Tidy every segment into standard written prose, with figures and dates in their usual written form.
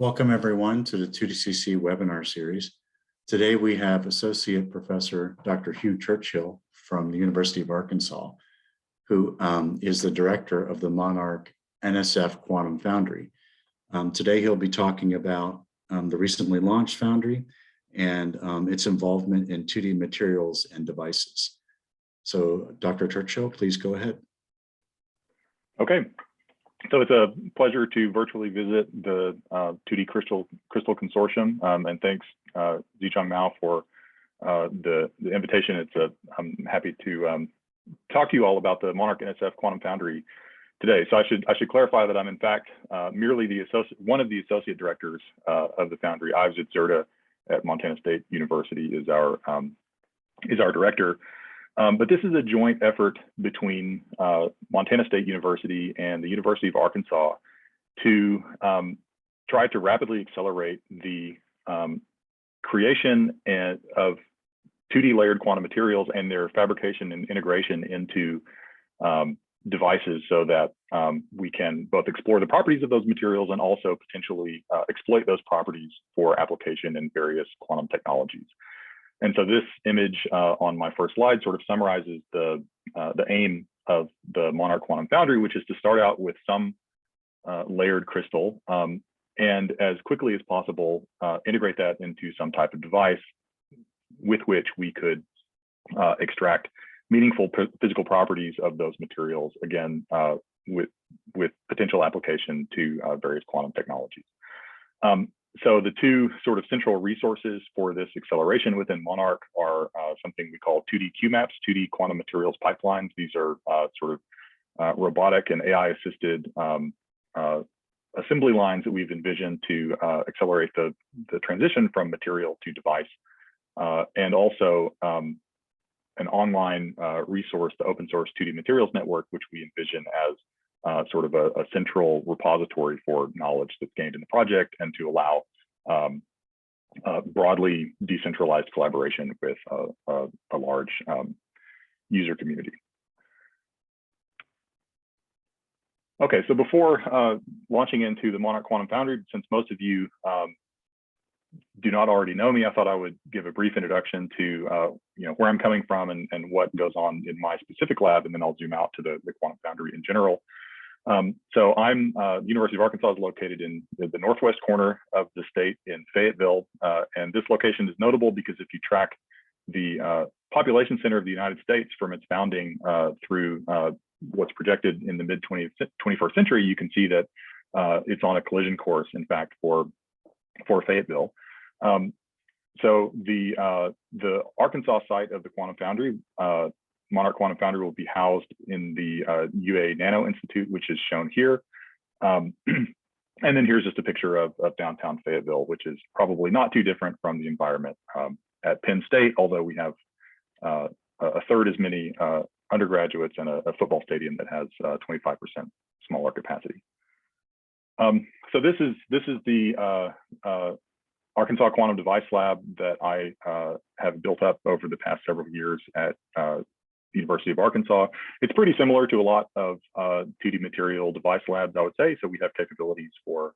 Welcome everyone to the 2DCC webinar series. Today we have Associate Professor Dr. Hugh Churchill from the University of Arkansas, who is the director of the MonArk NSF Quantum Foundry. Today he'll be talking about the recently launched foundry and its involvement in 2D materials and devices. So Dr. Churchill, please go ahead. Okay. So it's a pleasure to virtually visit the 2D Crystal Consortium, and thanks Zichang Mao for the invitation. I'm happy to talk to you all about the MonArk NSF Quantum Foundry today. So I should clarify that I'm in fact merely one of the associate directors of the foundry. Avzit Zerda at Montana State University is our director. But this is a joint effort between Montana State University and the University of Arkansas to try to rapidly accelerate the creation of 2D layered quantum materials and their fabrication and integration into devices so that we can both explore the properties of those materials and also potentially exploit those properties for application in various quantum technologies. And so this image on my first slide sort of summarizes the aim of the MonArk Quantum Foundry, which is to start out with some layered crystal and as quickly as possible integrate that into some type of device with which we could extract meaningful physical properties of those materials, again, with potential application to various quantum technologies. So the two sort of central resources for this acceleration within MonArk are something we call 2D QMaps, 2D quantum materials pipelines. These are sort of robotic and AI-assisted assembly lines that we've envisioned to accelerate the transition from material to device, and also an online resource, the open source 2D materials network, which we envision as sort of a central repository for knowledge that's gained in the project and to allow broadly decentralized collaboration with a large user community. Okay, so before launching into the MonArk Quantum Foundry, since most of you do not already know me, I thought I would give a brief introduction to where I'm coming from and what goes on in my specific lab, and then I'll zoom out to the Quantum Foundry in general. So I'm the University of Arkansas is located in the northwest corner of the state in Fayetteville, and this location is notable because if you track the population center of the United States from its founding through what's projected in the mid-21st century, you can see that it's on a collision course, in fact, for Fayetteville. So the Arkansas site of the Quantum Foundry, MonArk Quantum Foundry, will be housed in the UA Nano Institute, which is shown here. And then here's just a picture of downtown Fayetteville, which is probably not too different from the environment at Penn State, although we have a third as many undergraduates and a football stadium that has 25% smaller capacity. So this is the Arkansas Quantum Device Lab that I have built up over the past several years at the University of Arkansas. It's pretty similar to a lot of 2D material device labs, I would say. So we have capabilities for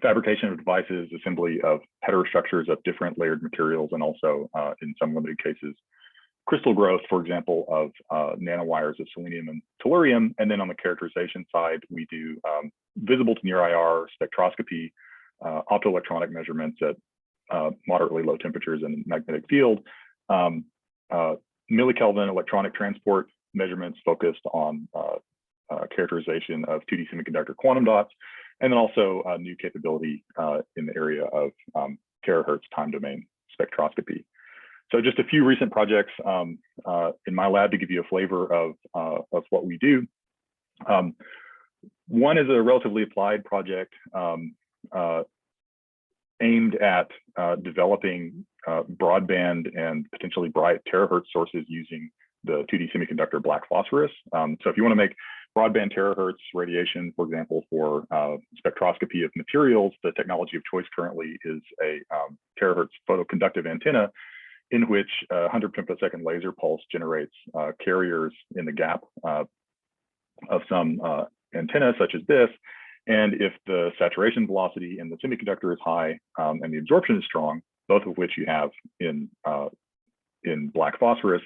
fabrication of devices, assembly of heterostructures of different layered materials, and also in some limited cases, crystal growth, for example, of nanowires of selenium and tellurium. And then on the characterization side, we do visible to near IR spectroscopy, optoelectronic measurements at moderately low temperatures and magnetic field, millikelvin electronic transport measurements focused on characterization of 2D semiconductor quantum dots, and then also new capability in the area of terahertz time domain spectroscopy. So just a few recent projects in my lab to give you a flavor of what we do. One is a relatively applied project aimed at developing broadband and potentially bright terahertz sources using the 2D semiconductor black phosphorus. So if you want to make broadband terahertz radiation, for example, for spectroscopy of materials, the technology of choice currently is a terahertz photoconductive antenna in which a 100 femtosecond laser pulse generates carriers in the gap of some antenna such as this. And if the saturation velocity in the semiconductor is high and the absorption is strong, both of which you have in black phosphorus,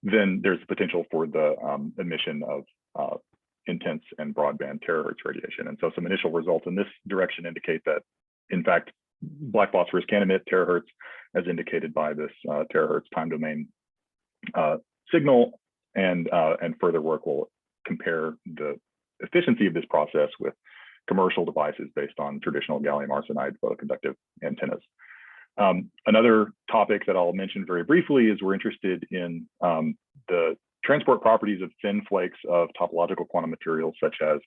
then there's the potential for the emission of intense and broadband terahertz radiation. And so some initial results in this direction indicate that, in fact, black phosphorus can emit terahertz as indicated by this terahertz time domain signal, and further work will compare the efficiency of this process with commercial devices based on traditional gallium arsenide photoconductive antennas. Another topic that I'll mention very briefly is we're interested in the transport properties of thin flakes of topological quantum materials, such as,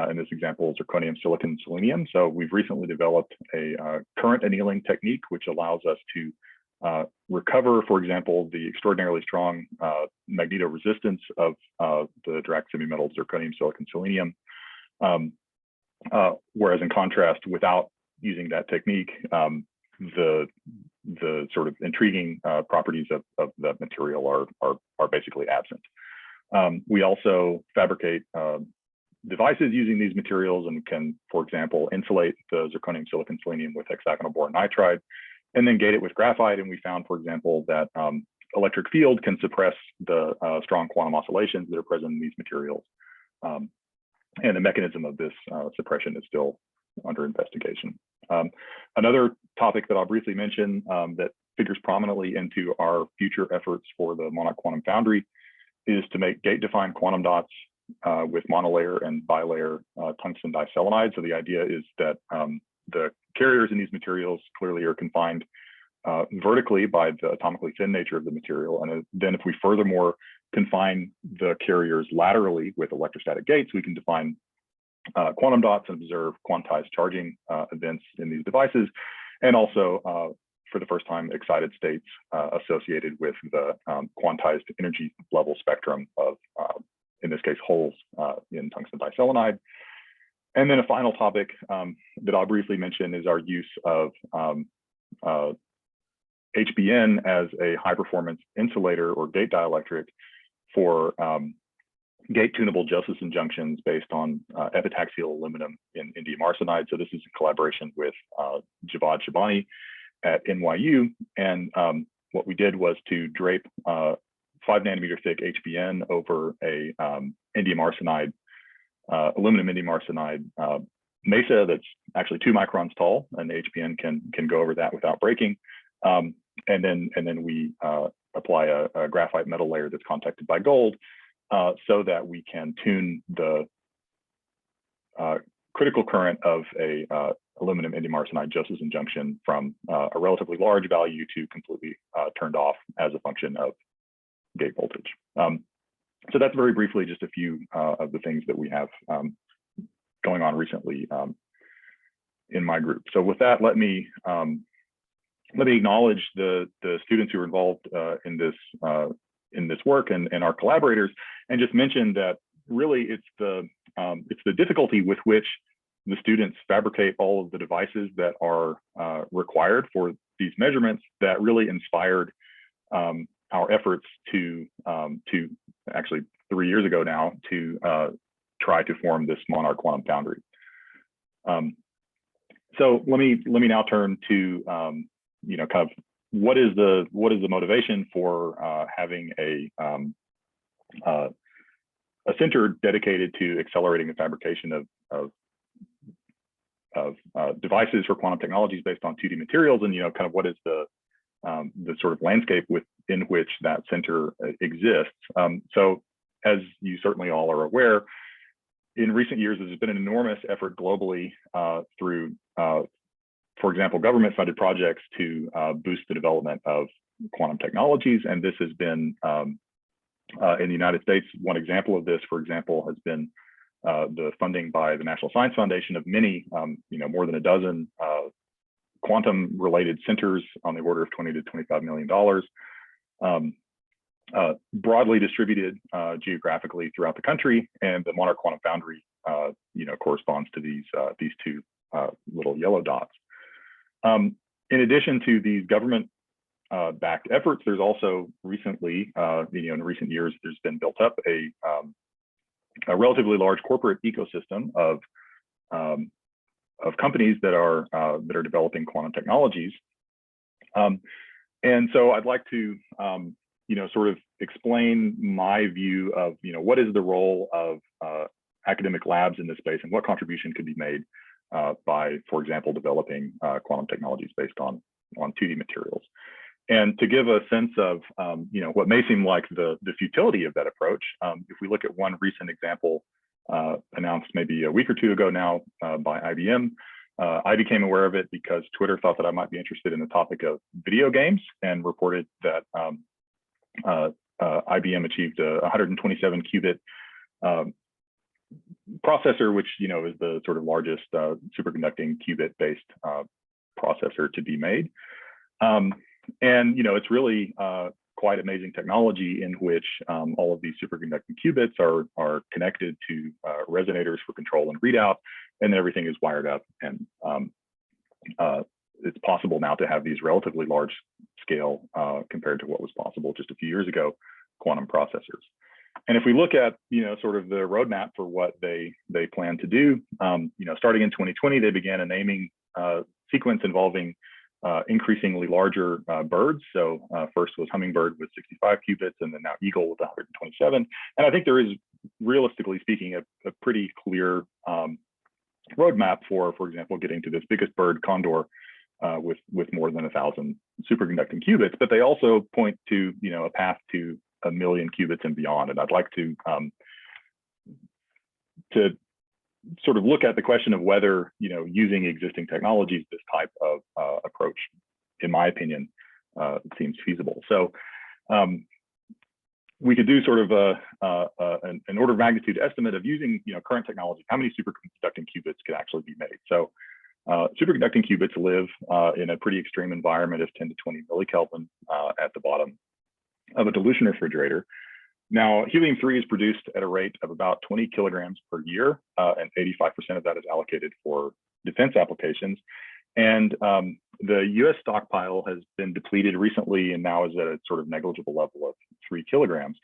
in this example, zirconium, silicon, selenium. So we've recently developed a current annealing technique, which allows us to recover, for example, the extraordinarily strong magnetoresistance of the Dirac semimetals zirconium, silicon, selenium. Whereas in contrast, without using that technique, the sort of intriguing properties of that material are basically absent. We also fabricate devices using these materials and can, for example, insulate the zirconium, silicon, selenium with hexagonal boron nitride, and then gate it with graphite. And we found, for example, that electric field can suppress the strong quantum oscillations that are present in these materials. And the mechanism of this suppression is still under investigation. Another topic that I'll briefly mention that figures prominently into our future efforts for the MonArk Quantum Foundry is to make gate-defined quantum dots with monolayer and bilayer tungsten diselenide. So the idea is that the carriers in these materials clearly are confined vertically by the atomically thin nature of the material. And then if we furthermore confine the carriers laterally with electrostatic gates, we can define quantum dots and observe quantized charging events in these devices, and also for the first time excited states associated with the quantized energy level spectrum of, in this case, holes in tungsten diselenide. And then a final topic that I'll briefly mention is our use of HBN as a high performance insulator or gate dielectric for gate tunable Josephson junctions based on epitaxial aluminum in indium arsenide. So this is in collaboration with Javad Shabani at NYU. And what we did was to drape 5 nanometer thick HBN over a indium arsenide, aluminum indium arsenide mesa that's actually 2 microns tall, and the HBN can go over that without breaking. And then we apply a graphite metal layer that's contacted by gold, so that we can tune the critical current of a aluminum indium arsenide Josephson junction from a relatively large value to completely turned off as a function of gate voltage. So that's very briefly just a few of the things that we have going on recently in my group. So with that, let me acknowledge the students who are involved in this work and our collaborators, and just mention that really it's the difficulty with which the students fabricate all of the devices that are required for these measurements that really inspired our efforts to actually 3 years ago now to try to form this MonArk Quantum Foundry. So let me now turn to kind of what is the motivation for having a center dedicated to accelerating the fabrication of devices for quantum technologies based on 2D materials, and kind of what is the sort of landscape within which that center exists. So as you certainly all are aware, in recent years, there's been an enormous effort globally through, for example, government-funded projects to boost the development of quantum technologies. And this has been, in the United States, one example of this, for example, has been the funding by the National Science Foundation of many, more than a dozen quantum-related centers on the order of $20 to $25 million, broadly distributed geographically throughout the country. And the MonArk Quantum Foundry, corresponds to these two little yellow dots. In addition to these government-backed efforts, there's also recently, in recent years, there's been built up a relatively large corporate ecosystem of companies that are developing quantum technologies. And so I'd like to sort of explain my view of what is the role of academic labs in this space and what contribution could be made by, for example, developing quantum technologies based on 2D materials. And to give a sense of what may seem like the futility of that approach, if we look at one recent example announced maybe a week or two ago now by IBM, I became aware of it because Twitter thought that I might be interested in the topic of video games and reported that IBM achieved a 127 qubit processor, which is the sort of largest superconducting qubit-based processor to be made. And it's really quite amazing technology in which all of these superconducting qubits are connected to resonators for control and readout, and everything is wired up. And it's possible now to have these relatively large scale compared to what was possible just a few years ago, quantum processors. And if we look at sort of the roadmap for what they plan to do, starting in 2020, they began a naming sequence involving increasingly larger birds. So first was hummingbird with 65 qubits, and then now eagle with 127. And I think there is, realistically speaking, a pretty clear roadmap for example, getting to this biggest bird, condor, with more than 1,000 superconducting qubits. But they also point to a path to 1 million qubits and beyond. And I'd like to sort of look at the question of whether using existing technologies, this type of approach, in my opinion, seems feasible. So we could do sort of an order of magnitude estimate of using current technology, how many superconducting qubits could actually be made. So superconducting qubits live in a pretty extreme environment of 10 to 20 millikelvin at the bottom of a dilution refrigerator. Now, helium-3 is produced at a rate of about 20 kilograms per year, and 85% of that is allocated for defense applications. And the US stockpile has been depleted recently and now is at a sort of negligible level of 3 kilograms.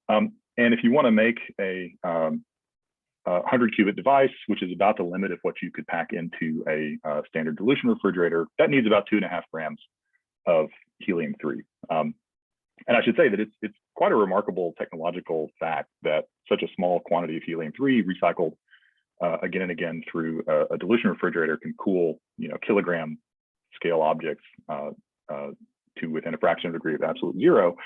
And if you want to make a 100 qubit device, which is about the limit of what you could pack into a standard dilution refrigerator, that needs about 2.5 grams of helium-3. And I should say that it's quite a remarkable technological fact that such a small quantity of helium-3 recycled again and again through a dilution refrigerator can cool kilogram scale objects to within a fraction of a degree of absolute zero.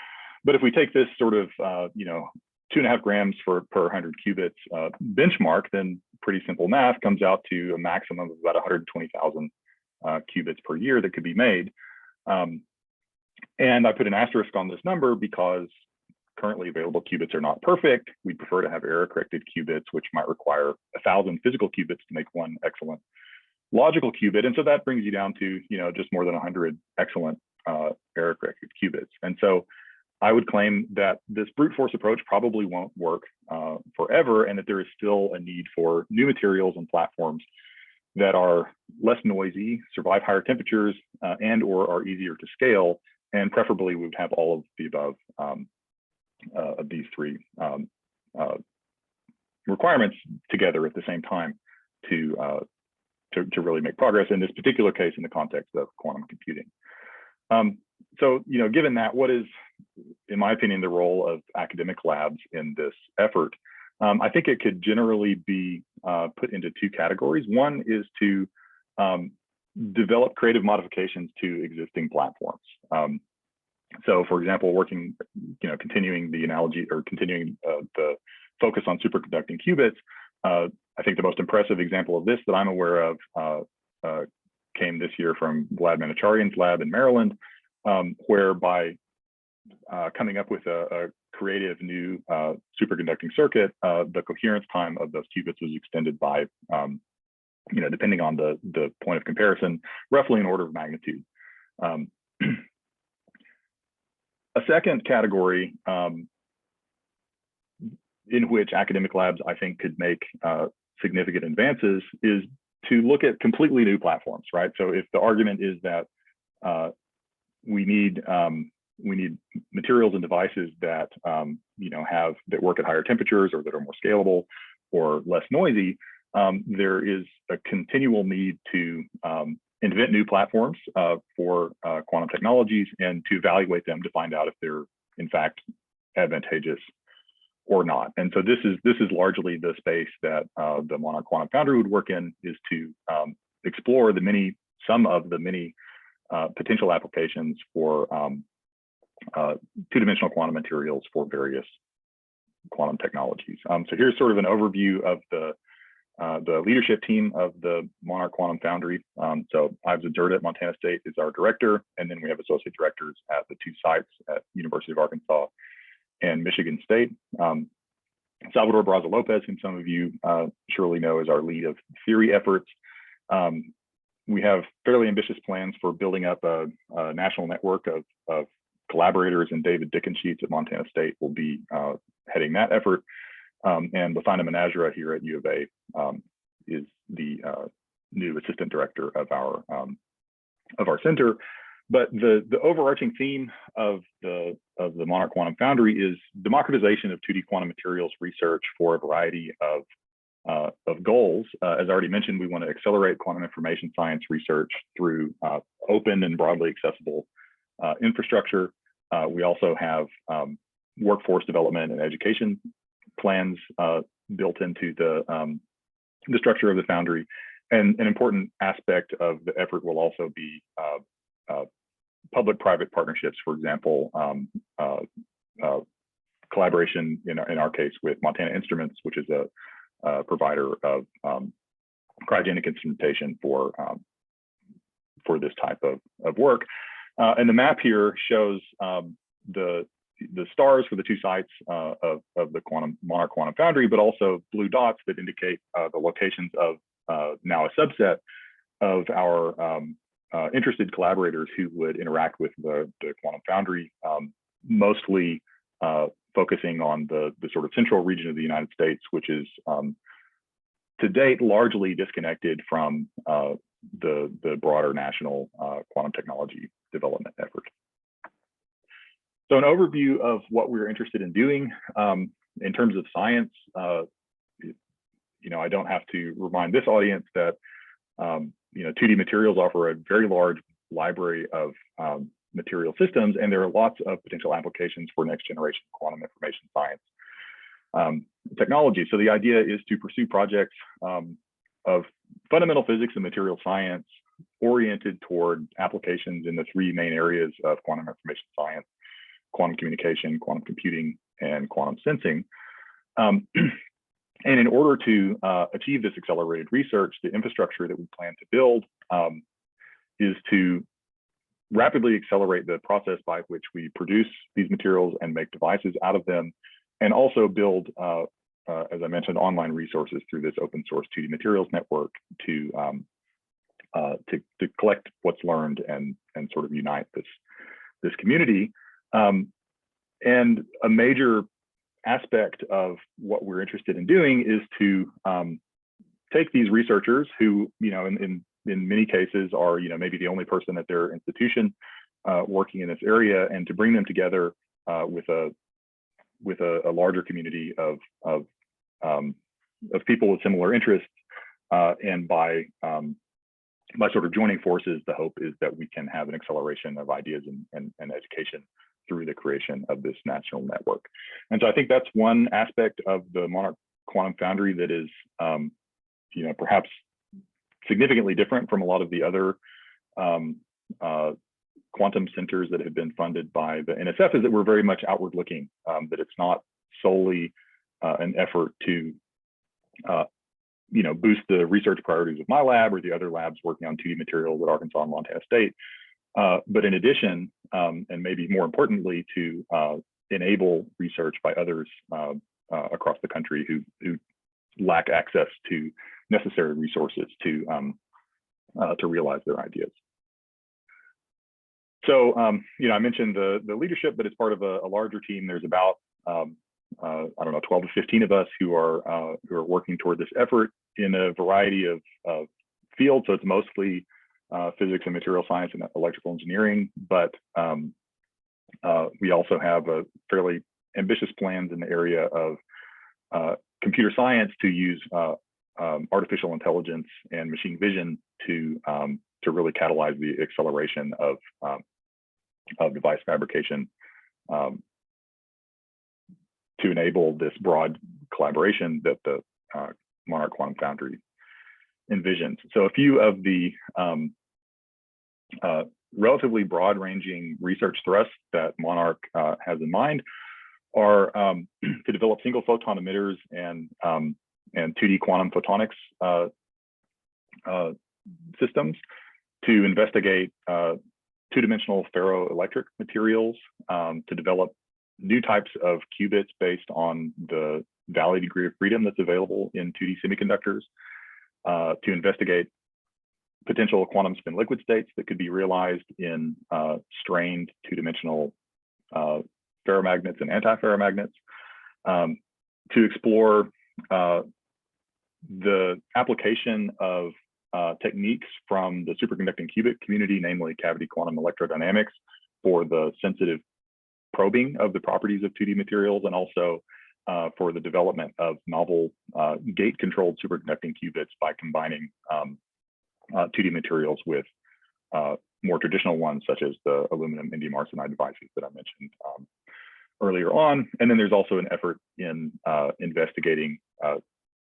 But if we take this sort of 2.5 grams per 100 qubits benchmark, then pretty simple math comes out to a maximum of about 120,000 qubits per year that could be made. And I put an asterisk on this number because currently available qubits are not perfect. We prefer to have error-corrected qubits, which might require 1,000 physical qubits to make one excellent logical qubit. And so that brings you down to just more than 100 excellent error-corrected qubits. And so I would claim that this brute force approach probably won't work forever, and that there is still a need for new materials and platforms that are less noisy, survive higher temperatures, and or are easier to scale. And preferably, we would have all of the above of these three requirements together at the same time to really make progress. In this particular case, in the context of quantum computing. So, given that, what is, in my opinion, the role of academic labs in this effort? I think it could generally be put into two categories. One is to develop creative modifications to existing platforms. So, for example, continuing the analogy or continuing the focus on superconducting qubits, I think the most impressive example of this that I'm aware of came this year from Vlad Manacharian's lab in Maryland, where by coming up with a creative new superconducting circuit, the coherence time of those qubits was extended by, depending on the point of comparison, roughly an order of magnitude. A second category in which academic labs, I think, could make significant advances is to look at completely new platforms, right? So if the argument is that we need materials and devices that that work at higher temperatures or that are more scalable or less noisy, there is a continual need to invent new platforms for quantum technologies and to evaluate them to find out if they're in fact advantageous or not. And so this is largely the space that the MonArk Quantum Foundry would work in, is to explore some of the many potential applications for two-dimensional quantum materials for various quantum technologies. So here's sort of an overview of the leadership team of the MonArk Quantum Foundry. So Ives Zerda at Montana State is our director, and then we have associate directors at the two sites at University of Arkansas and Michigan State. Salvador Barraza Lopez, whom some of you surely know, is our lead of theory efforts. We have fairly ambitious plans for building up a national network of collaborators, and David Dickensheets at Montana State will be heading that effort. And Lathana Manazra here at U of A is the new assistant director of our center. But the overarching theme of the MonArk Quantum Foundry is democratization of 2D quantum materials research for a variety of goals. As I already mentioned, we want to accelerate quantum information science research through open and broadly accessible infrastructure. We also have workforce development and education plans built into the structure of the Foundry. And an important aspect of the effort will also be public-private partnerships, for example, collaboration in our case with Montana Instruments, which is a provider of cryogenic instrumentation for this type of work. And the map here shows the stars for the two sites of the MonArk Quantum Foundry, but also blue dots that indicate the locations of now a subset of our interested collaborators who would interact with the Quantum Foundry, mostly focusing on the sort of central region of the United States, which is to date largely disconnected from the broader national quantum technology development effort. So an overview of what we're interested in doing in terms of science. I don't have to remind this audience that 2D materials offer a very large library of material systems, and there are lots of potential applications for next generation quantum information science technology. So the idea is to pursue projects of fundamental physics and material science oriented toward applications in the three main areas of quantum information science: quantum communication, quantum computing, and quantum sensing. And in order to achieve this accelerated research, the infrastructure that we plan to build is to rapidly accelerate the process by which we produce these materials and make devices out of them, and also build, as I mentioned, online resources through this open source 2D materials network to collect what's learned and sort of unite this community. And a major aspect of what we're interested in doing is to take these researchers who, in many cases are, maybe the only person at their institution working in this area, and to bring them together with a larger community of people with similar interests. And by sort of joining forces, the hope is that we can have an acceleration of ideas and education through the creation of this national network. And so I think that's one aspect of the MonArk Quantum Foundry that is, perhaps significantly different from a lot of the other quantum centers that have been funded by the NSF, is that we're very much outward looking, that it's not solely an effort to boost the research priorities of my lab or the other labs working on 2D materials at Arkansas and Montana State. But in addition, and maybe more importantly, to enable research by others across the country who lack access to necessary resources to realize their ideas. So, I mentioned the leadership, but it's part of a larger team. There's about I don't know, 12 to 15 of us who are working toward this effort in a variety of fields. So it's mostly physics and material science and electrical engineering, but we also have a fairly ambitious plans in the area of computer science to use artificial intelligence and machine vision to really catalyze the acceleration of device fabrication to enable this broad collaboration that the MonArk Quantum Foundry envisions. So a few of the relatively broad-ranging research thrusts that MonArk has in mind are to develop single photon emitters and 2D quantum photonics systems, to investigate two-dimensional ferroelectric materials, to develop new types of qubits based on the Valley degree of freedom that's available in 2D semiconductors, to investigate potential quantum spin liquid states that could be realized in strained two-dimensional ferromagnets and antiferromagnets, to explore the application of techniques from the superconducting qubit community, namely cavity quantum electrodynamics, for the sensitive probing of the properties of 2D materials, and also for the development of novel gate-controlled superconducting qubits by combining 2D materials with more traditional ones, such as the aluminum indium arsenide devices that I mentioned earlier on. And then there's also an effort in investigating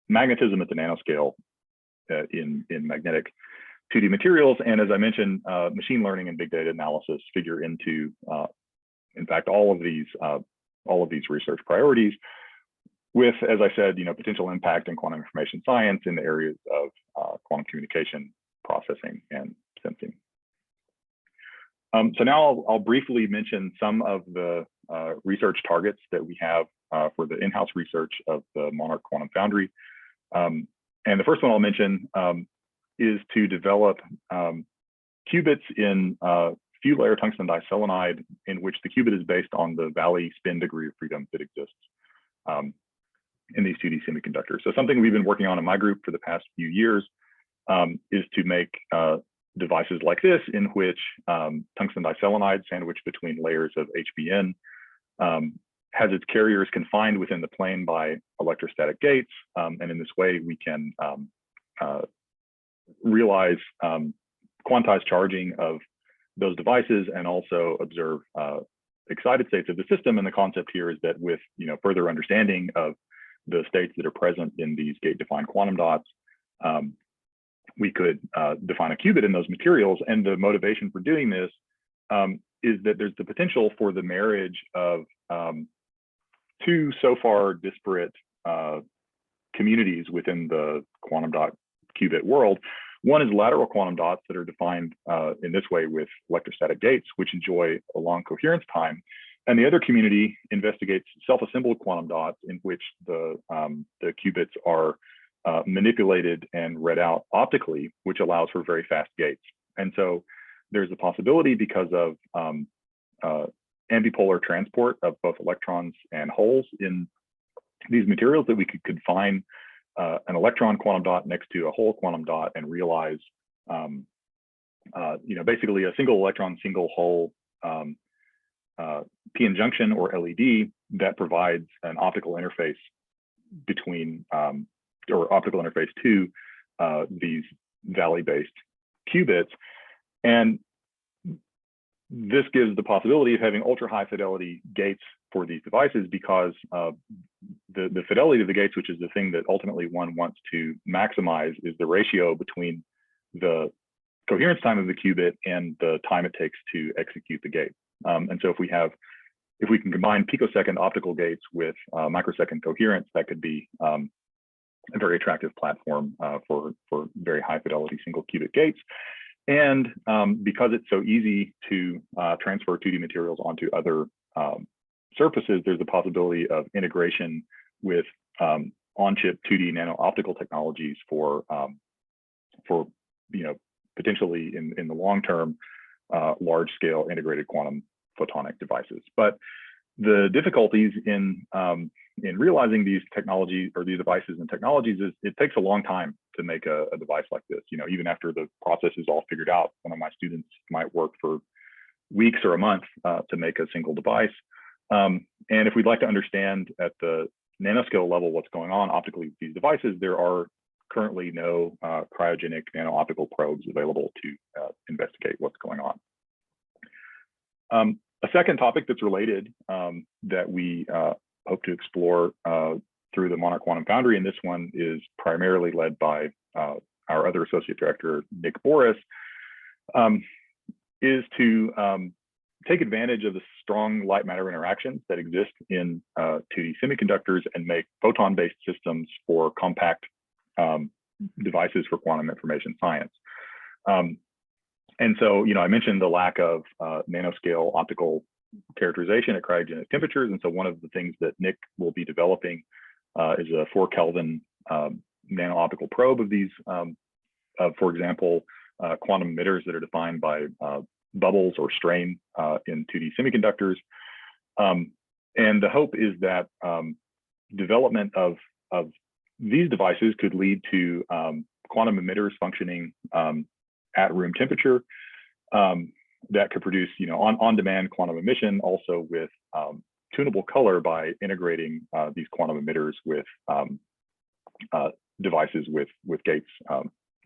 magnetism at the nanoscale in magnetic 2D materials. And as I mentioned, machine learning and big data analysis figure into, in fact, all of these research priorities, with, as I said, potential impact in quantum information science in the areas of quantum communication, processing, and sensing. So now I'll briefly mention some of the research targets that we have for the in-house research of the MonArk Quantum Foundry. And the first one I'll mention is to develop qubits in few layer tungsten diselenide, in which the qubit is based on the Valley spin degree of freedom that exists in these 2D semiconductors. So something we've been working on in my group for the past few years is to make devices like this, in which tungsten diselenide sandwiched between layers of HBN has its carriers confined within the plane by electrostatic gates. And in this way, we can realize quantized charging of those devices and also observe excited states of the system. And the concept here is that with further understanding of the states that are present in these gate-defined quantum dots, we could define a qubit in those materials. And the motivation for doing this is that there's the potential for the marriage of two so far disparate communities within the quantum dot qubit world. One is lateral quantum dots that are defined in this way with electrostatic gates, which enjoy a long coherence time. And the other community investigates self-assembled quantum dots, in which the qubits are manipulated and read out optically, which allows for very fast gates. And so there's a possibility, because of ambipolar transport of both electrons and holes in these materials, that we could confine an electron quantum dot next to a hole quantum dot and realize, basically a single electron, single hole p-n junction, or LED, that provides an optical interface between, or optical interface to these Valley-based qubits. And this gives the possibility of having ultra high fidelity gates for these devices, because the fidelity of the gates, which is the thing that ultimately one wants to maximize, is the ratio between the coherence time of the qubit and the time it takes to execute the gate. And so if we can combine picosecond optical gates with microsecond coherence, that could be a very attractive platform for very high fidelity single qubit gates. And because it's so easy to transfer 2D materials onto other surfaces, there's a possibility of integration with on-chip 2D nano-optical technologies for potentially in the long term, large-scale integrated quantum photonic devices. But the difficulties in realizing these technologies, or these devices and technologies, is it takes a long time to make a device like this. Even after the process is all figured out, one of my students might work for weeks or a month to make a single device. And if we'd like to understand at the nanoscale level what's going on optically with these devices, there are currently no cryogenic nano-optical probes available to investigate what's going on. A second topic that's related that we hope to explore through the MonArk Quantum Foundry, and this one is primarily led by our other associate director, Nick Boris, is to take advantage of the strong light matter interactions that exist in 2D semiconductors and make photon-based systems for compact devices for quantum information science. And so, I mentioned the lack of nanoscale optical characterization at cryogenic temperatures. And so one of the things that Nick will be developing is a 4 Kelvin nano-optical probe of these, for example, quantum emitters that are defined by bubbles or strain in 2D semiconductors. And the hope is that development of these devices could lead to quantum emitters functioning at room temperature that could produce, on-demand quantum emission, also with tunable color by integrating these quantum emitters with devices with gates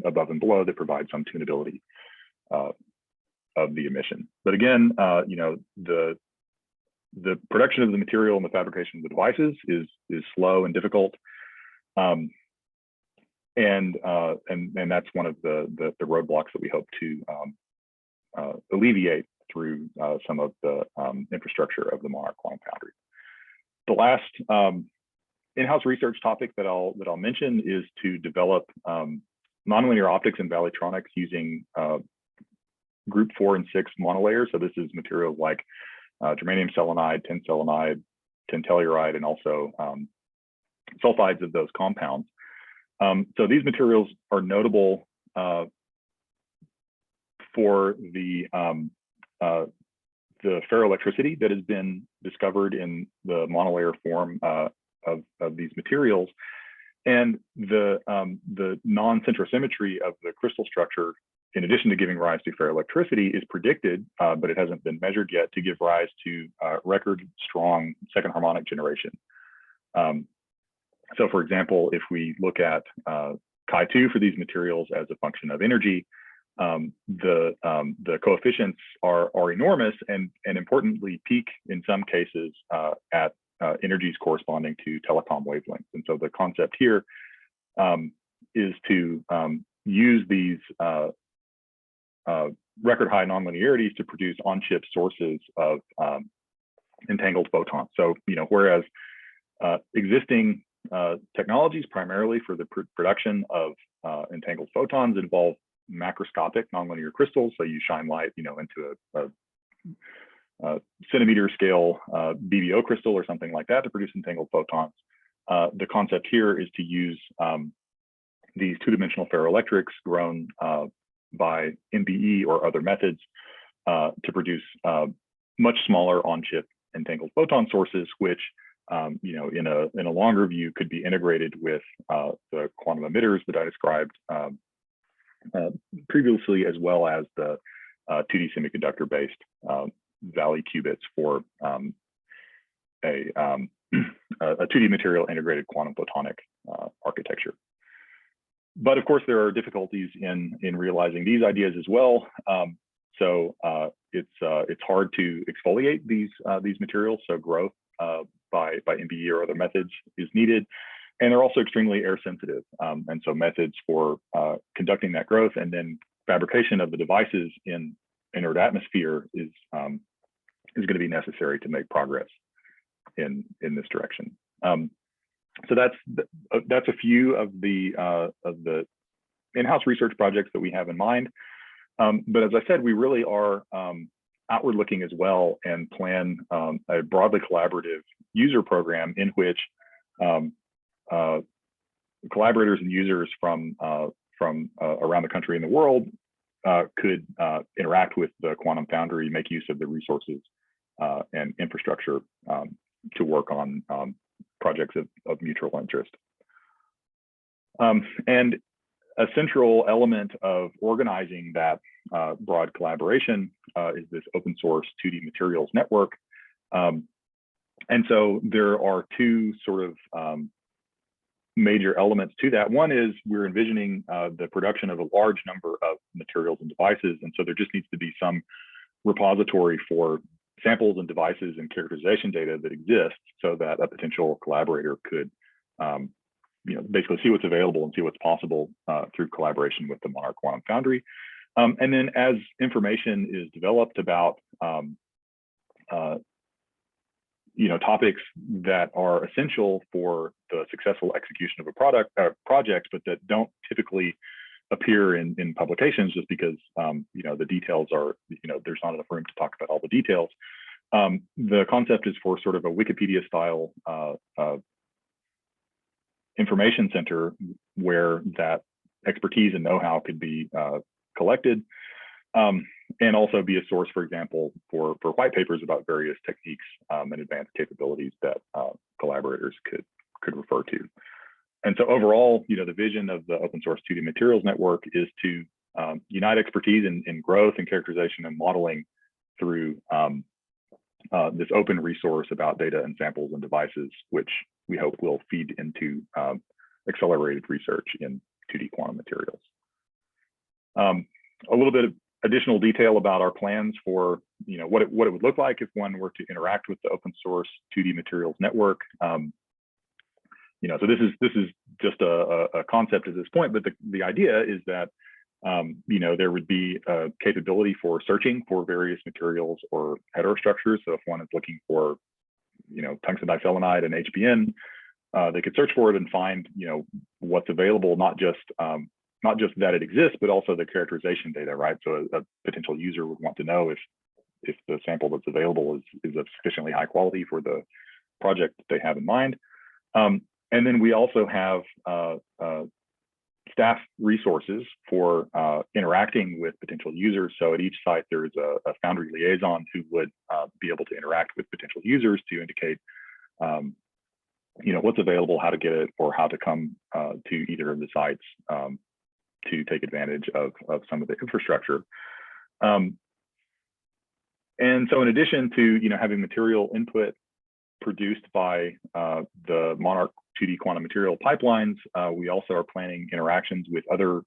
above and below that provide some tunability of the emission. But again, the production of the material and the fabrication of the devices is slow and difficult. And that's one of the roadblocks that we hope to alleviate through some of the infrastructure of the MonArk Quantum Foundry. The last in-house research topic that I'll mention is to develop nonlinear optics and valleytronics using group 4 and 6 monolayers. So this is materials like germanium selenide, tin selenide, tin telluride, and also sulfides of those compounds. So these materials are notable for the ferroelectricity that has been discovered in the monolayer form of these materials, and the non-centrosymmetry of the crystal structure, in addition to giving rise to ferroelectricity, is predicted, but it hasn't been measured yet, to give rise to record strong second harmonic generation. So for example, if we look at chi2 for these materials as a function of energy, the coefficients are enormous and importantly peak in some cases at energies corresponding to telecom wavelengths. And so the concept here is to use these record high nonlinearities to produce on-chip sources of entangled photons. So, whereas existing technologies primarily for the production of entangled photons involve macroscopic nonlinear crystals. So you shine light, into a centimeter scale BBO crystal or something like that to produce entangled photons. The concept here is to use these two-dimensional ferroelectrics grown by MBE or other methods to produce much smaller on-chip entangled photon sources, which in a longer view could be integrated with the quantum emitters that I described previously, as well as the 2D semiconductor-based valley qubits for a 2D material integrated quantum photonic architecture. But of course, there are difficulties in realizing these ideas as well. So it's hard to exfoliate these materials. So growth by MBE or other methods is needed. And they're also extremely air sensitive. And so methods for conducting that growth and then fabrication of the devices in inert atmosphere is going to be necessary to make progress in this direction. So that's a few of the in-house research projects that we have in mind. But as I said, we really are outward looking as well and plan a broadly collaborative user program in which collaborators and users from around the country and the world could interact with the Quantum Foundry, make use of the resources and infrastructure to work on projects of mutual interest. And a central element of organizing that broad collaboration is this open source 2D materials network. And so there are two sort of major elements to that. One is we're envisioning the production of a large number of materials and devices. And so there just needs to be some repository for samples and devices and characterization data that exists so that a potential collaborator could basically see what's available and see what's possible through collaboration with the MonArk Quantum Foundry. And then as information is developed about topics that are essential for the successful execution of a project, but that don't typically appear in publications just because the details are, there's not enough room to talk about all the details. The concept is for sort of a Wikipedia style information center where that expertise and know-how could be collected, and also be a source, for example, for white papers about various techniques and advanced capabilities that collaborators could refer to. And so overall, the vision of the open source 2D materials network is to unite expertise in growth and characterization and modeling through this open resource about data and samples and devices, which we hope will feed into accelerated research in 2D quantum materials. A little bit of additional detail about our plans for what it would look like if one were to interact with the open source 2D materials network. So this is just a concept at this point, but the idea is that there would be a capability for searching for various materials or heterostructures. So if one is looking for tungsten diselenide and HBN, they could search for it and find what's available, not just that it exists, but also the characterization data, right? So a potential user would want to know if the sample that's available is of sufficiently high quality for the project that they have in mind. And then we also have staff resources for interacting with potential users. So at each site, there's a Foundry liaison who would be able to interact with potential users to indicate what's available, how to get it, or how to come to either of the sites to take advantage of some of the infrastructure. And so in addition to having material input produced by the MonArk 2D quantum material pipelines, we also are planning interactions with other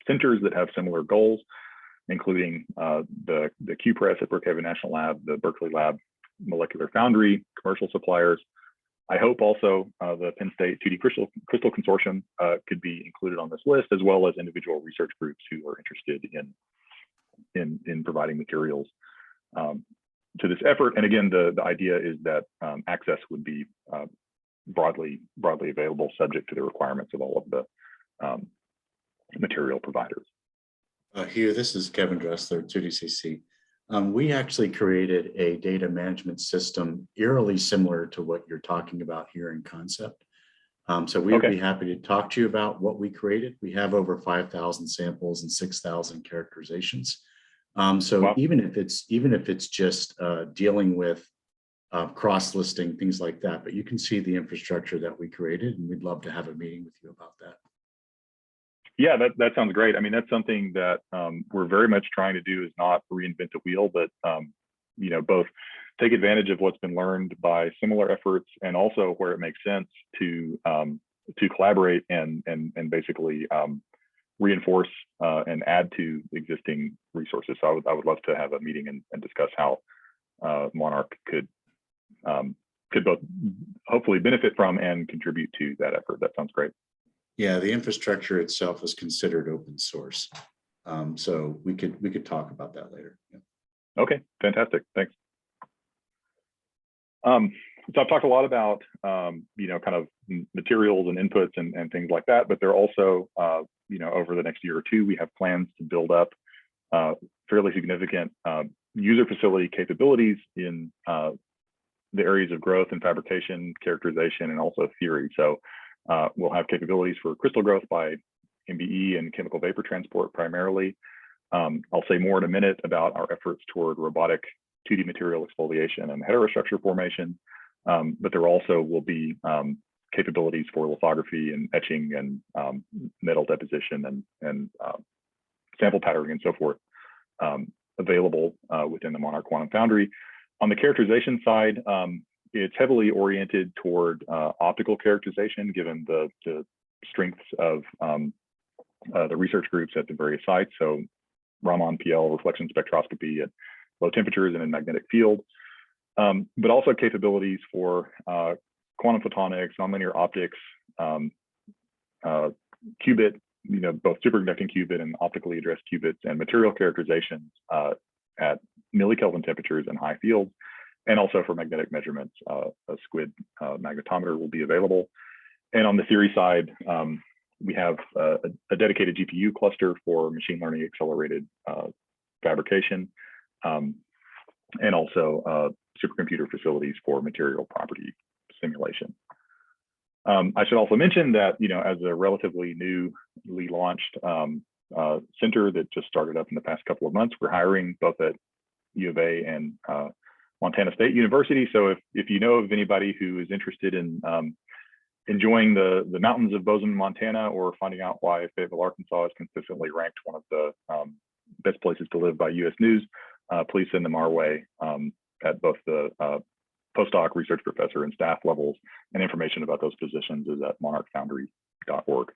centers that have similar goals, including the QPress at Brookhaven National Lab, the Berkeley Lab Molecular Foundry, commercial suppliers. I hope also the Penn State 2D Crystal Consortium could be included on this list, as well as individual research groups who are interested in providing materials to this effort. And again, the idea is that access would be broadly available, subject to the requirements of all of the material providers. Hugh, this is Kevin Dressler, 2DCC. We actually created a data management system eerily similar to what you're talking about here in concept. So we would be happy to talk to you about what we created. We have over 5,000 samples and 6,000 characterizations. So wow. even if it's just dealing with cross-listing, things like that, but you can see the infrastructure that we created, and we'd love to have a meeting with you about that. Yeah, that sounds great. I mean, that's something that we're very much trying to do, is not reinvent the wheel, but both take advantage of what's been learned by similar efforts, and also where it makes sense to collaborate and basically reinforce and add to existing resources. So I would love to have a meeting and discuss how MonArk could both hopefully benefit from and contribute to that effort. That sounds great. Yeah, the infrastructure itself is considered open source. So we could talk about that later. Yeah. Okay, fantastic. Thanks. So I've talked a lot about kind of materials and inputs and things like that, but there are also over the next year or two, we have plans to build up fairly significant user facility capabilities in the areas of growth and fabrication, characterization, and also theory. So we'll have capabilities for crystal growth by MBE and chemical vapor transport primarily. I'll say more in a minute about our efforts toward robotic 2D material exfoliation and heterostructure formation, but there also will be capabilities for lithography and etching and metal deposition and sample patterning and so forth available within the MonArk Quantum Foundry. On the characterization side, it's heavily oriented toward optical characterization, given the strengths of the research groups at the various sites. So Raman PL reflection spectroscopy at low temperatures and in magnetic field, but also capabilities for quantum photonics, nonlinear optics, qubit, both superconducting qubit and optically addressed qubits, and material characterizations at millikelvin temperatures and high fields, and also for magnetic measurements. A SQUID magnetometer will be available. And on the theory side, we have a dedicated GPU cluster for machine learning accelerated fabrication, and also supercomputer facilities for material property simulation. I should also mention that, as a relatively newly launched center that just started up in the past couple of months, we're hiring both at U of A and Montana State University. So if you know of anybody who is interested in enjoying the mountains of Bozeman, Montana, or finding out why Fayetteville, Arkansas is consistently ranked one of the best places to live by US News, please send them our way at both the postdoc, research professor, and staff levels, and information about those positions is at monarchfoundry.org.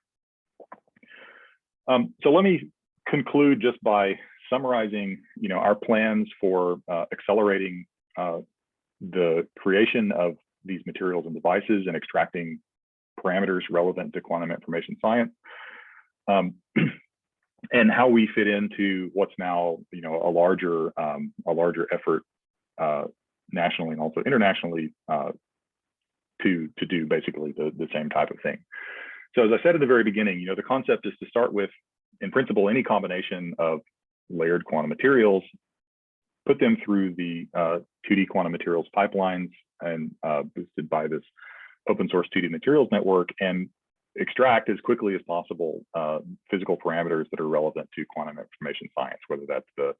So let me conclude just by summarizing, our plans for accelerating the creation of these materials and devices and extracting parameters relevant to quantum information science, and how we fit into what's now, a larger effort nationally and also internationally to do basically the same type of thing. So as I said at the very beginning, the concept is to start with, in principle, any combination of layered quantum materials, put them through the 2D quantum materials pipelines and boosted by this open source 2D materials network, and extract as quickly as possible physical parameters that are relevant to quantum information science, whether that's the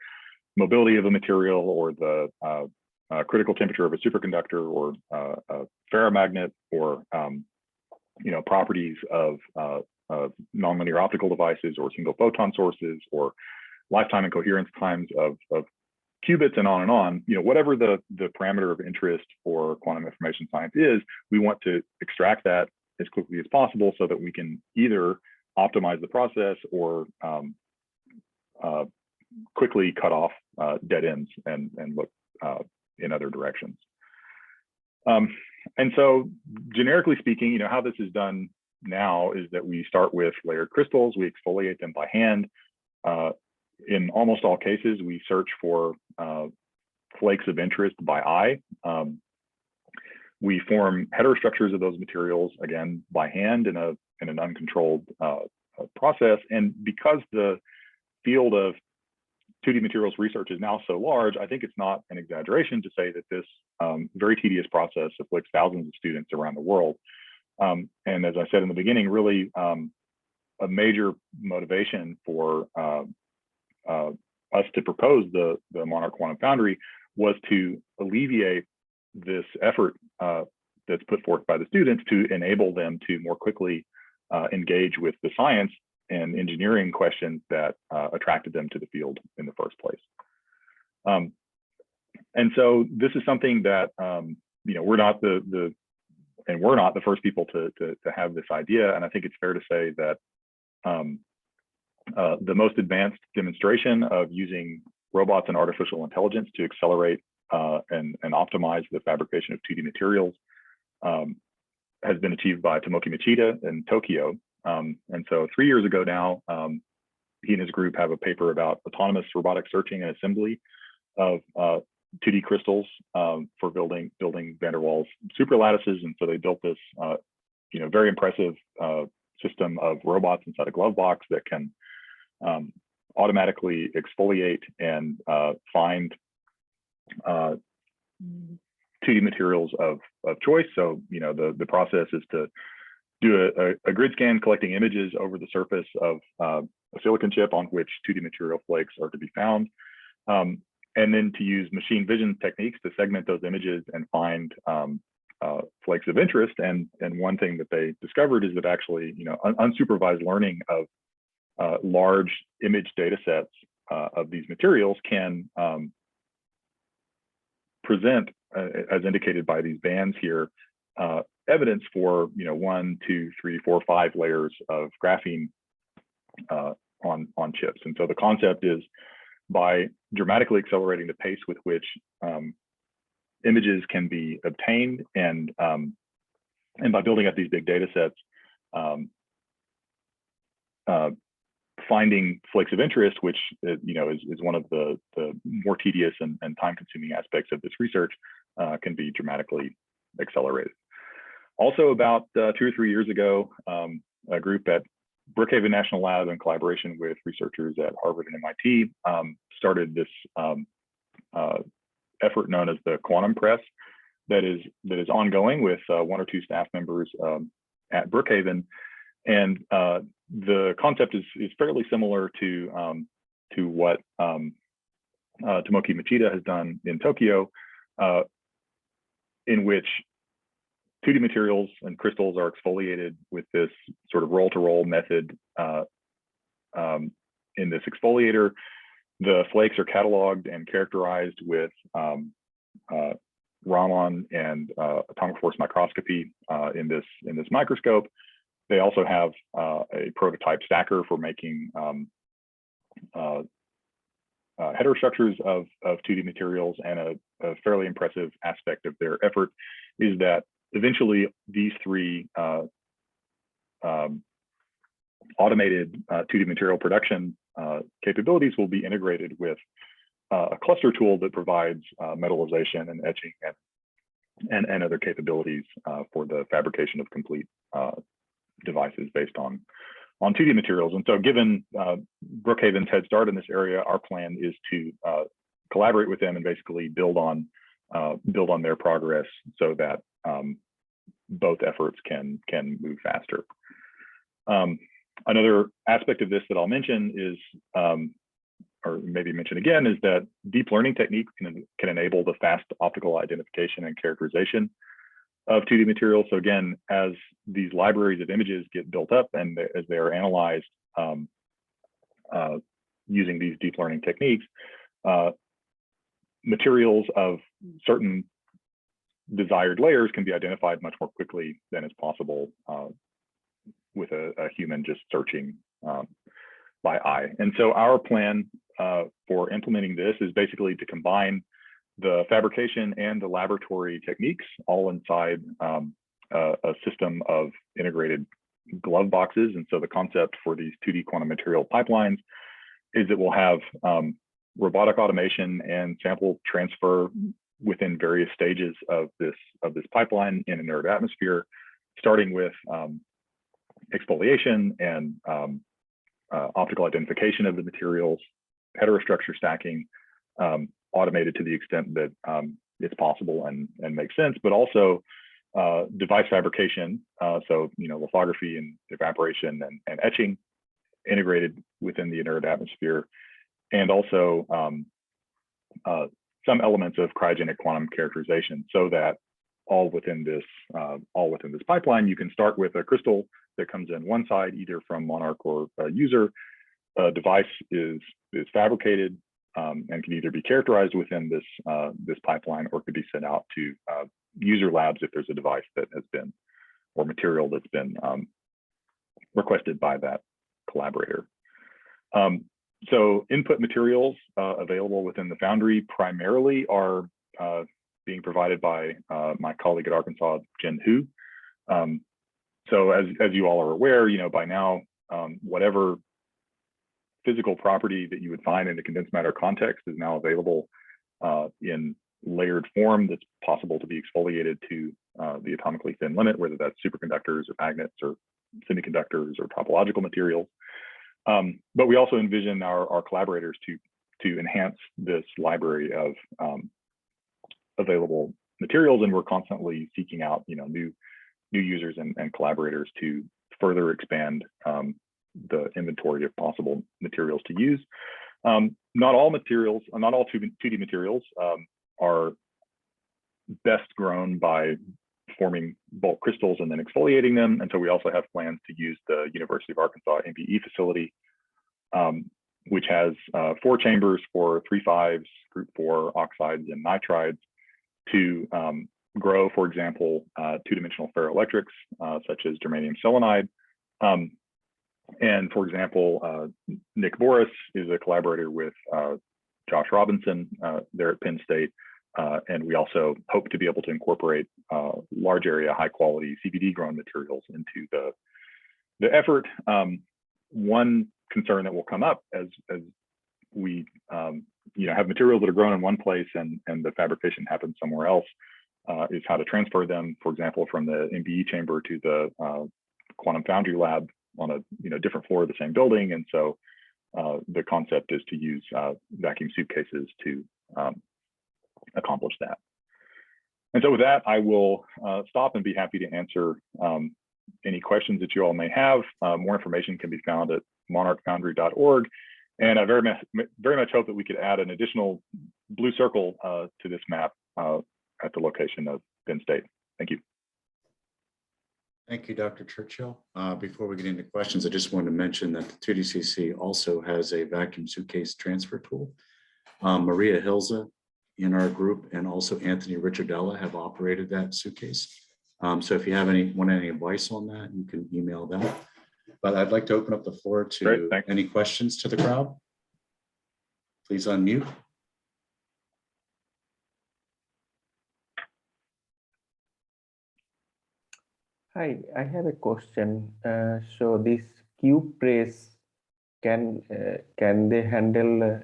mobility of a material or the critical temperature of a superconductor or a ferromagnet, or properties of nonlinear optical devices or single photon sources, or lifetime and coherence times of qubits, and on and on. Whatever the parameter of interest for quantum information science is, we want to extract that as quickly as possible so that we can either optimize the process or quickly cut off dead ends and look in other directions. And so generically speaking, how this is done now is that we start with layered crystals, we exfoliate them by hand. In almost all cases, we search for flakes of interest by eye. We form heterostructures of those materials, again, by hand in an uncontrolled process. And because the field of 2D materials research is now so large, I think it's not an exaggeration to say that this very tedious process afflicts thousands of students around the world. And as I said in the beginning, really a major motivation for us to propose the MonArk Quantum Foundry was to alleviate this effort that's put forth by the students to enable them to more quickly engage with the science and engineering questions that attracted them to the field in the first place. And so this is something that we're not the first people to have this idea, and I think it's fair to say that the most advanced demonstration of using robots and artificial intelligence to accelerate and optimize the fabrication of 2D materials has been achieved by Tomoki Machida in Tokyo. And so 3 years ago now, he and his group have a paper about autonomous robotic searching and assembly of 2D crystals for building van der Waals superlattices. And so they built this very impressive system of robots inside a glove box that can automatically exfoliate and find 2D materials of choice. So the process is to do a grid scan, collecting images over the surface of a silicon chip on which 2D material flakes are to be found, and then to use machine vision techniques to segment those images and find flakes of interest. And one thing that they discovered is that actually, unsupervised learning of large image data sets of these materials can present as indicated by these bands here, evidence for 1, 2, 3, 4, 5 layers of graphene on chips. And so the concept is, by dramatically accelerating the pace with which images can be obtained, and by building up these big data sets, finding flakes of interest, which is one of the more tedious and time-consuming aspects of this research, can be dramatically accelerated. Also, about 2 or 3 years ago, a group at Brookhaven National Lab, in collaboration with researchers at Harvard and MIT, started this effort known as the Quantum Press, that is ongoing with 1 or 2 staff members at Brookhaven. And the concept is fairly similar to what Tomoki Machida has done in Tokyo, in which 2D materials and crystals are exfoliated with this sort of roll-to-roll method. In this exfoliator, the flakes are cataloged and characterized with Raman and atomic force microscopy in this microscope. They also have a prototype stacker for making heterostructures of 2D materials, and a fairly impressive aspect of their effort is that eventually these 3 automated 2D material production capabilities will be integrated with a cluster tool that provides metallization and etching and other capabilities for the fabrication of complete devices based on 2D materials. And so, given Brookhaven's head start in this area, our plan is to collaborate with them and basically build on their progress, so that both efforts can move faster. Another aspect of this that I'll mention is, or maybe mention again, is that deep learning techniques can enable the fast optical identification and characterization of 2D materials. So again, as these libraries of images get built up and as they are analyzed using these deep learning techniques, materials of certain desired layers can be identified much more quickly than is possible with a human just searching by eye. And so our plan for implementing this is basically to combine the fabrication and the laboratory techniques all inside a system of integrated glove boxes. And so the concept for these 2D quantum material pipelines is that we'll have robotic automation and sample transfer within various stages of this pipeline in inert atmosphere, starting with exfoliation and optical identification of the materials, heterostructure stacking, automated to the extent that it's possible and makes sense, but also device fabrication, so lithography and evaporation and etching integrated within the inert atmosphere, and also some elements of cryogenic quantum characterization, so that all within this pipeline, you can start with a crystal that comes in one side, either from MonArk or a user. A device is fabricated and can either be characterized within this pipeline, or could be sent out to user labs if there's a device that has been, or material that's been requested by that collaborator. So input materials available within the Foundry primarily are being provided by my colleague at Arkansas, Jen Hugh. So as you all are aware, by now, whatever physical property that you would find in the condensed matter context is now available in layered form that's possible to be exfoliated to the atomically thin limit, whether that's superconductors or magnets or semiconductors or topological materials. But we also envision our collaborators to enhance this library of available materials, and we're constantly seeking out new users and collaborators to further expand the inventory of possible materials to use. Not all 2D materials are best grown by forming bulk crystals and then exfoliating them. And so we also have plans to use the University of Arkansas MBE facility, which has 4 chambers for 3,5s, group 4 oxides and nitrides, to grow, for example, two-dimensional ferroelectrics, such as germanium selenide. And for example, Nick Boris is a collaborator with Josh Robinson there at Penn State. And we also hope to be able to incorporate large area, high quality CVD grown materials into the effort. One concern that will come up as we have materials that are grown in one place and the fabrication happens somewhere else is how to transfer them, for example, from the MBE chamber to the Quantum Foundry lab on a different floor of the same building. And so the concept is to use vacuum suitcases to accomplish that. And so with that, I will stop and be happy to answer any questions that you all may have. More information can be found at monarchfoundry.org. And I very much hope that we could add an additional blue circle to this map at the location of Penn State. Thank you. Thank you, Dr. Churchill. Before we get into questions, I just wanted to mention that the 2DCC also has a vacuum suitcase transfer tool. Maria Hilza in our group and also Anthony Richardella have operated that suitcase. So if you have want any advice on that, you can email them. But I'd like to open up the floor to any questions to the crowd. Please unmute. Hi, I have a question. So this cube trace, can they handle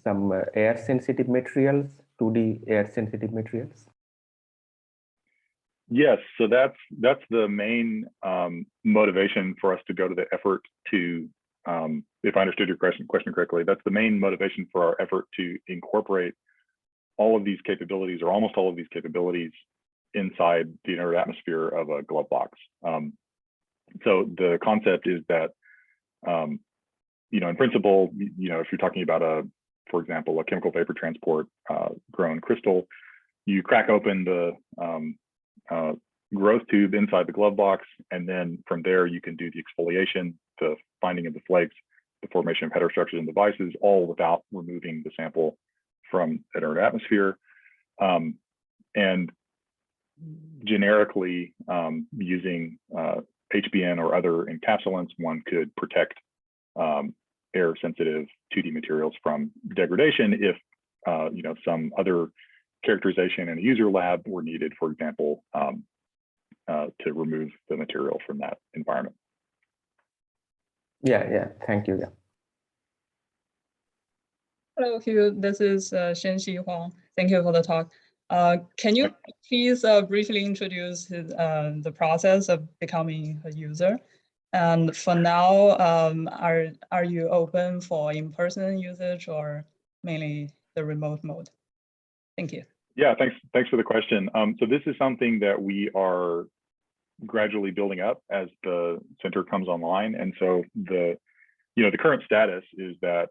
some air sensitive materials, 2D air sensitive materials? Yes, so that's the main motivation for us to go to the effort to, if I understood your question correctly, that's the main motivation for our effort to incorporate all of these capabilities, or almost all of these capabilities, inside the inert atmosphere of a glove box. So the concept is that, in principle, if you're talking about for example, a chemical vapor transport grown crystal, you crack open the growth tube inside the glove box, and then from there you can do the exfoliation, the finding of the flakes, the formation of heterostructures and devices, all without removing the sample from inert atmosphere. And generically, using HBN or other encapsulants, one could protect air sensitive 2D materials from degradation if some other characterization in a user lab were needed, for example, to remove the material from that environment. Yeah, thank you. Yeah. Hello, Hugh. This is Shenxi Huang. Thank you for the talk. Can you please briefly introduce the process of becoming a user? And for now, are you open for in-person usage or mainly the remote mode? Thank you. Yeah, thanks for the question. So this is something that we are gradually building up as the center comes online. And so the current status is that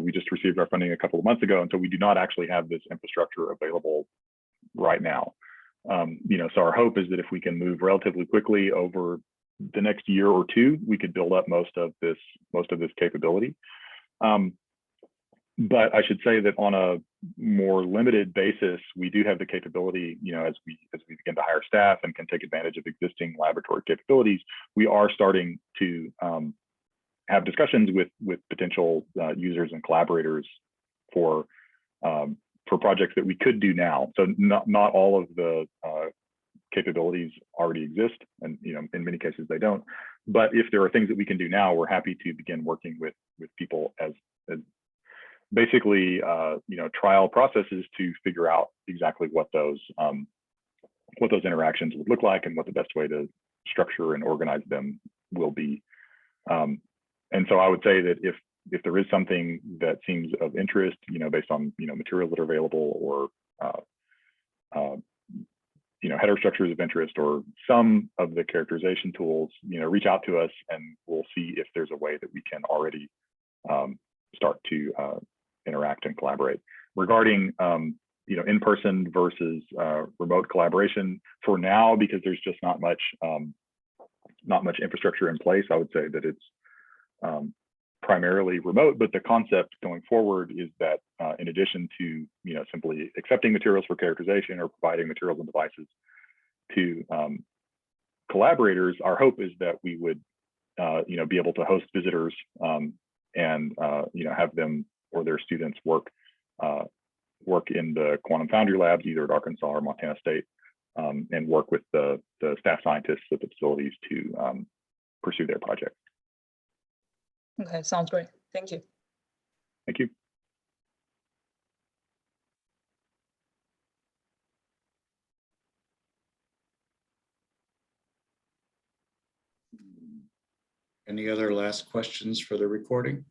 we just received our funding a couple of months ago, and so we do not actually have this infrastructure available right now. So our hope is that if we can move relatively quickly over the next year or two, we could build up most of this capability. But I should say that on a more limited basis, we do have the capability, as we begin to hire staff and can take advantage of existing laboratory capabilities, we are starting to have discussions with potential users and collaborators for projects that we could do now. So not all of the capabilities already exist, and in many cases they don't. But if there are things that we can do now, we're happy to begin working with people as basically trial processes to figure out exactly what those interactions would look like and what the best way to structure and organize them will be. And so I would say that if there is something that seems of interest, based on materials that are available, or heterostructures of interest, or some of the characterization tools, reach out to us and we'll see if there's a way that we can already start to interact and collaborate. Regarding in-person versus remote collaboration, for now, because there's just not much infrastructure in place, I would say that it's primarily remote, but the concept going forward is that in addition to simply accepting materials for characterization or providing materials and devices to collaborators, our hope is that we would be able to host visitors and have them or their students work in the quantum foundry labs, either at Arkansas or Montana State, and work with the staff scientists at the facilities to pursue their project. Okay, sounds great. Thank you. Thank you. Any other last questions for the recording?